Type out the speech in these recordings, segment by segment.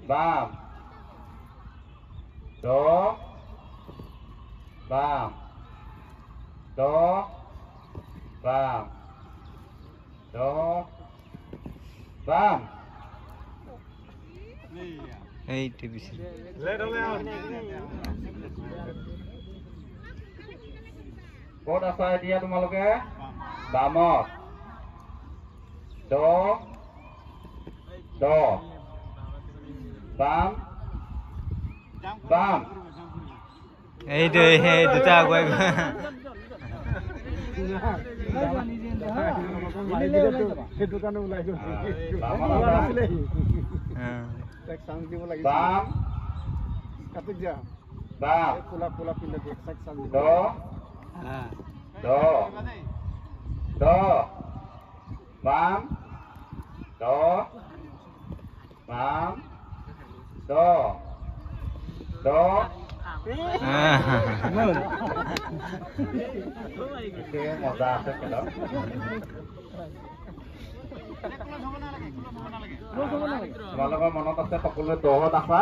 বাম দ বাম দ বাম দ বাম এই টিভিসি ক'ত আছা এতিয়া তোমালোকে বামত দ দ বাম বাম এই দুটা আগুৱাই গৈ বাম বাম দ দ দ বাম দ বাম দ দ মজা আছে খেলত তোমালোকৰ মনত আছে সকলোৱে দহত আছা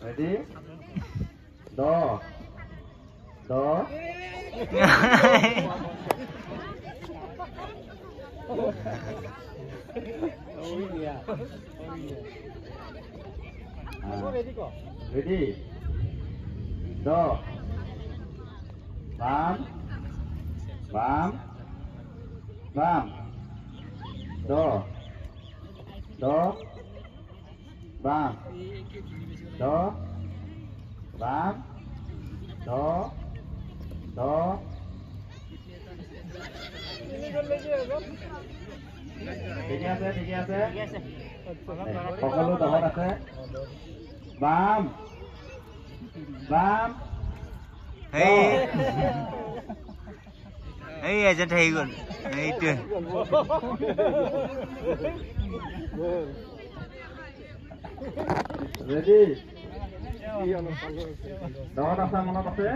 ৰেডি দ দ রেডি দ বাম বাম বাম দ দ বাম দ বাম দ দ ঠিকে আছে ঠিকে আছে সকলো দহত আছে বাম বাম এই এজেন্ট হৈ গ'ল এইটো ৰেডি দহত আছে মনত আছে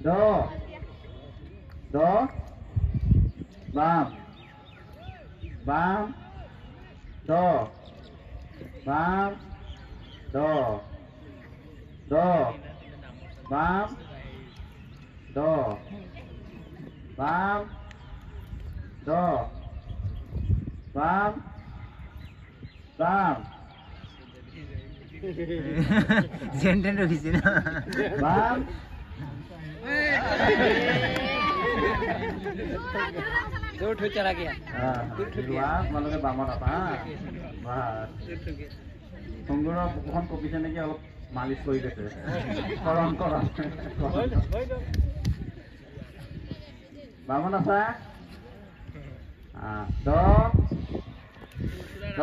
দ দ বাম বাম দ বাম দ দ বাম দ বাম দ বাম বাম জেন্টেন ৰখিছে না বাম দৌৰ থৈ চলা গিয়া তোমালোকে বামত আছা সংগুৰৰ বুকুখন কঁপিছে নেকি অলপ মালিচ কৰি দিছে কৰণ কৰণ বামত আছা দ দ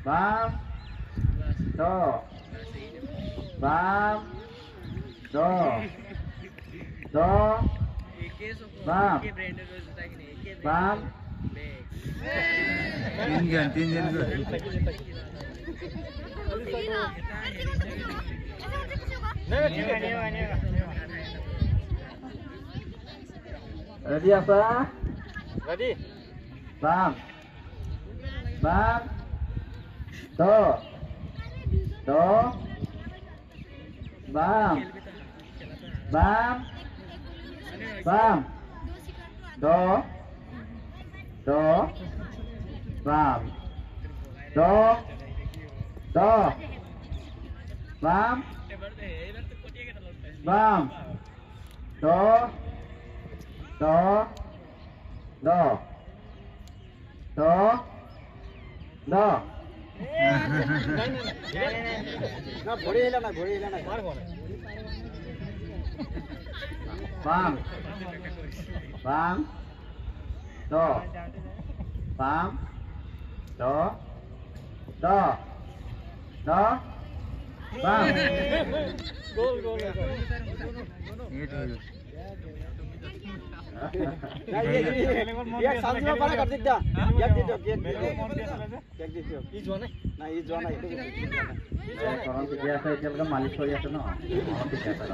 বাম দ বাম দ দ বাম বাম তিনজন রেডি আছা রেডি বাম বাম দ দ বাম বাম বাম দ দ বাম দ দ বাম বাম দ দ দ দ দ না ঘড়ি হিলা না বাম বাম দ বাম দ দ দ বাম গোল এক সামনে পারে কার্তিক দা এক দিও এক দিও ই জোয়া নাই না ই জোয়া নাই করন ঠিকে আছে এতিয়ালৈকে মালিশ কৰি আছে ন ঠিক আছে ন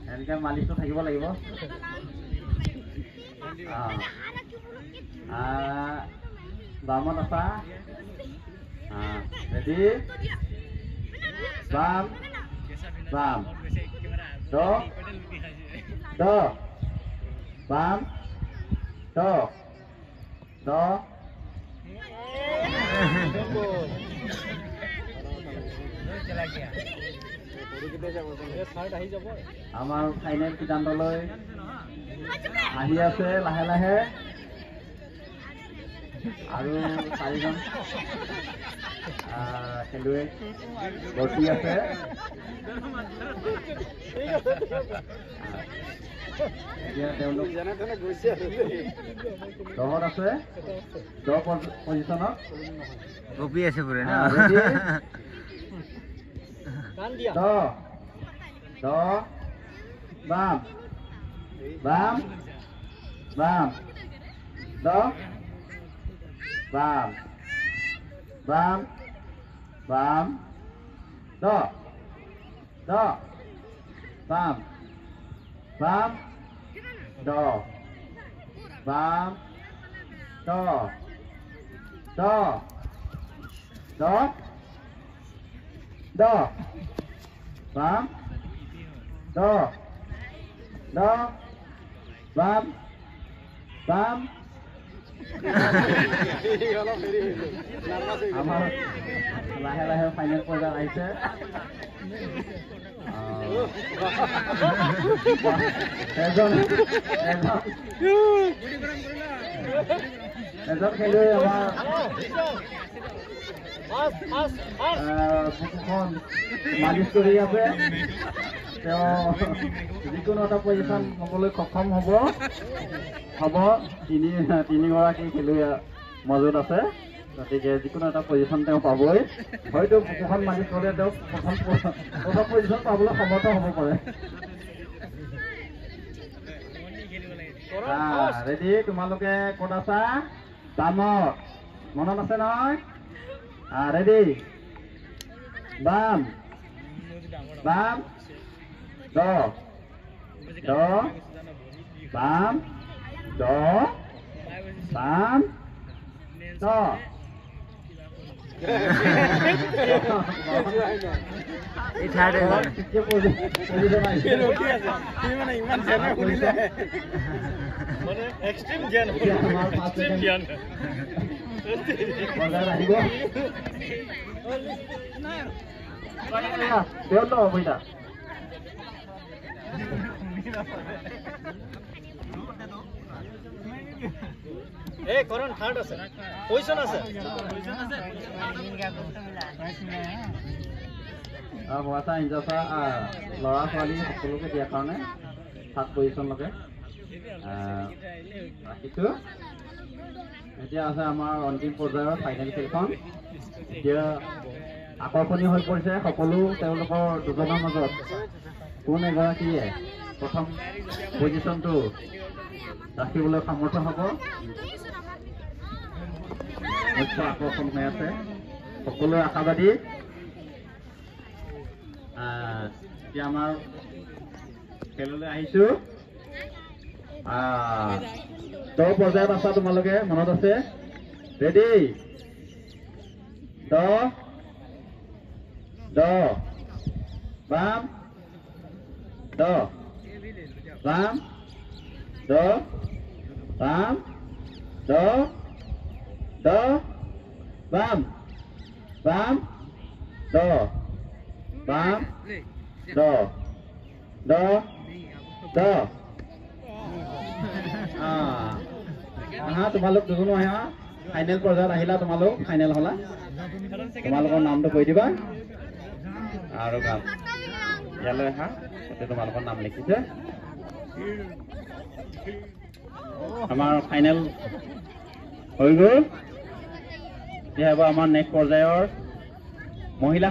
এনেকৈ মালিশটো থাকিব লাগিব বামত আছা ৰেডি বাম বাম দ দ বাম দ দ আমাৰ ফাইনেল সিদ্ধান্তলৈ আহি আছে লাহে লাহে আৰু 4জন খেলুৱৈ ভৰ্তি আছে এতিয়া তেওঁলোক দহত আছে 10 পজিশ্যনত কপি আছে পুৰা ন দ বাম বাম বাম দ বাম বাম বাম দ দ বাম বাম দ বাম দ দ দ দ বাম দ দ বাম বাম আমাৰ লাহে লাহে ফাইনেল পৰ্যায়ত আহিছে এজন খেলুৱৈ আমাৰ বুকুখন মালিচ কৰি আছে তেওঁ যিকোনো এটা পজিশ্যন হ'বলৈ সক্ষম হ'ব তিনিগৰাকী খেলুৱৈ মজুত আছে গতিকে যিকোনো এটা পজিশ্যন তেওঁ পাবই হয়তো বুকুখন মালিচ কৰিলে তেওঁ প্ৰথম পজিশ্যন পাবলৈ সমৰ্থ হ'ব পাৰে ৰেডি তোমালোকে ক'ত আছা বামত মনত আছে নহয় ৰেডি বাম বাম দ দ বাম দ বাম দ এই ঠাইতে কৰণ থাৰ্ড আছে পজিশ্যন আছে বচা হিঞ্জচা ল'ৰা ছোৱালী সকলোকে দিয়াৰ কাৰণে 7 পজিশ্যনলৈকে ৰাখিছোঁ এতিয়া আছে আমাৰ অন্তিম পৰ্যায়ৰ ফাইনেল খেলখন এতিয়া আকৰ্ষণীয় হৈ পৰিছে সকলো তেওঁলোকৰ দুজনৰ মাজত কোন এগৰাকীয়ে প্ৰথম পজিশ্যনটো ৰাখিবলৈ সামৰ্থ্য হ'ব মুখ্য আকৰ্ষণ হৈ আছে সকলোৱে আশাবাদী এতিয়া আমাৰ খেললৈ আহিছোঁ 10 পৰ্যায়ত আছা তোমালোকে মনত আছে ৰেডি 10 বাম 10 বাম 10 বাম 10 বাম বাম 10 বাম 10 তোমালোক দুজনো আহা ফাইনেল পৰ্যায়ত আহিলা তোমালোক ফাইনেল হলা তোমালোকৰ নামটো কৈ দিবা আৰু গাম ইয়ালৈ আহা তাতে তোমালোকৰ নাম লিখিছে আমাৰ ফাইনেল হৈ গ'ল এতিয়া হ'ব আমাৰ নেক্সট পৰ্যায়ৰ মহিলা